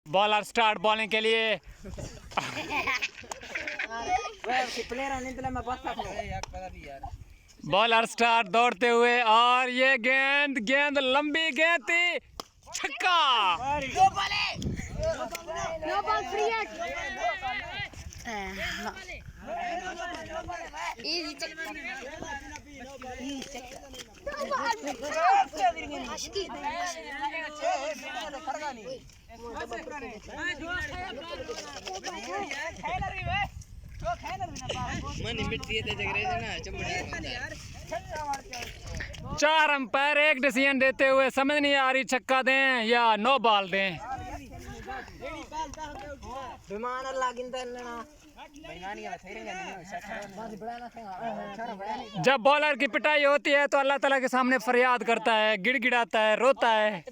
Bowler start bowling के लिए। Bowler start दौड़ते हुए और ये गेंद गेंद लंबी गेंद थी, छक्का। चार अंपायर एक डिसीजन देते हुए समझ नहीं आ रही छक्का दें या नो बॉल दें। जब बॉलर की पिटाई होती है तो अल्लाह ताला के सामने फरियाद करता है, गिड़गिड़ाता है, रोता है।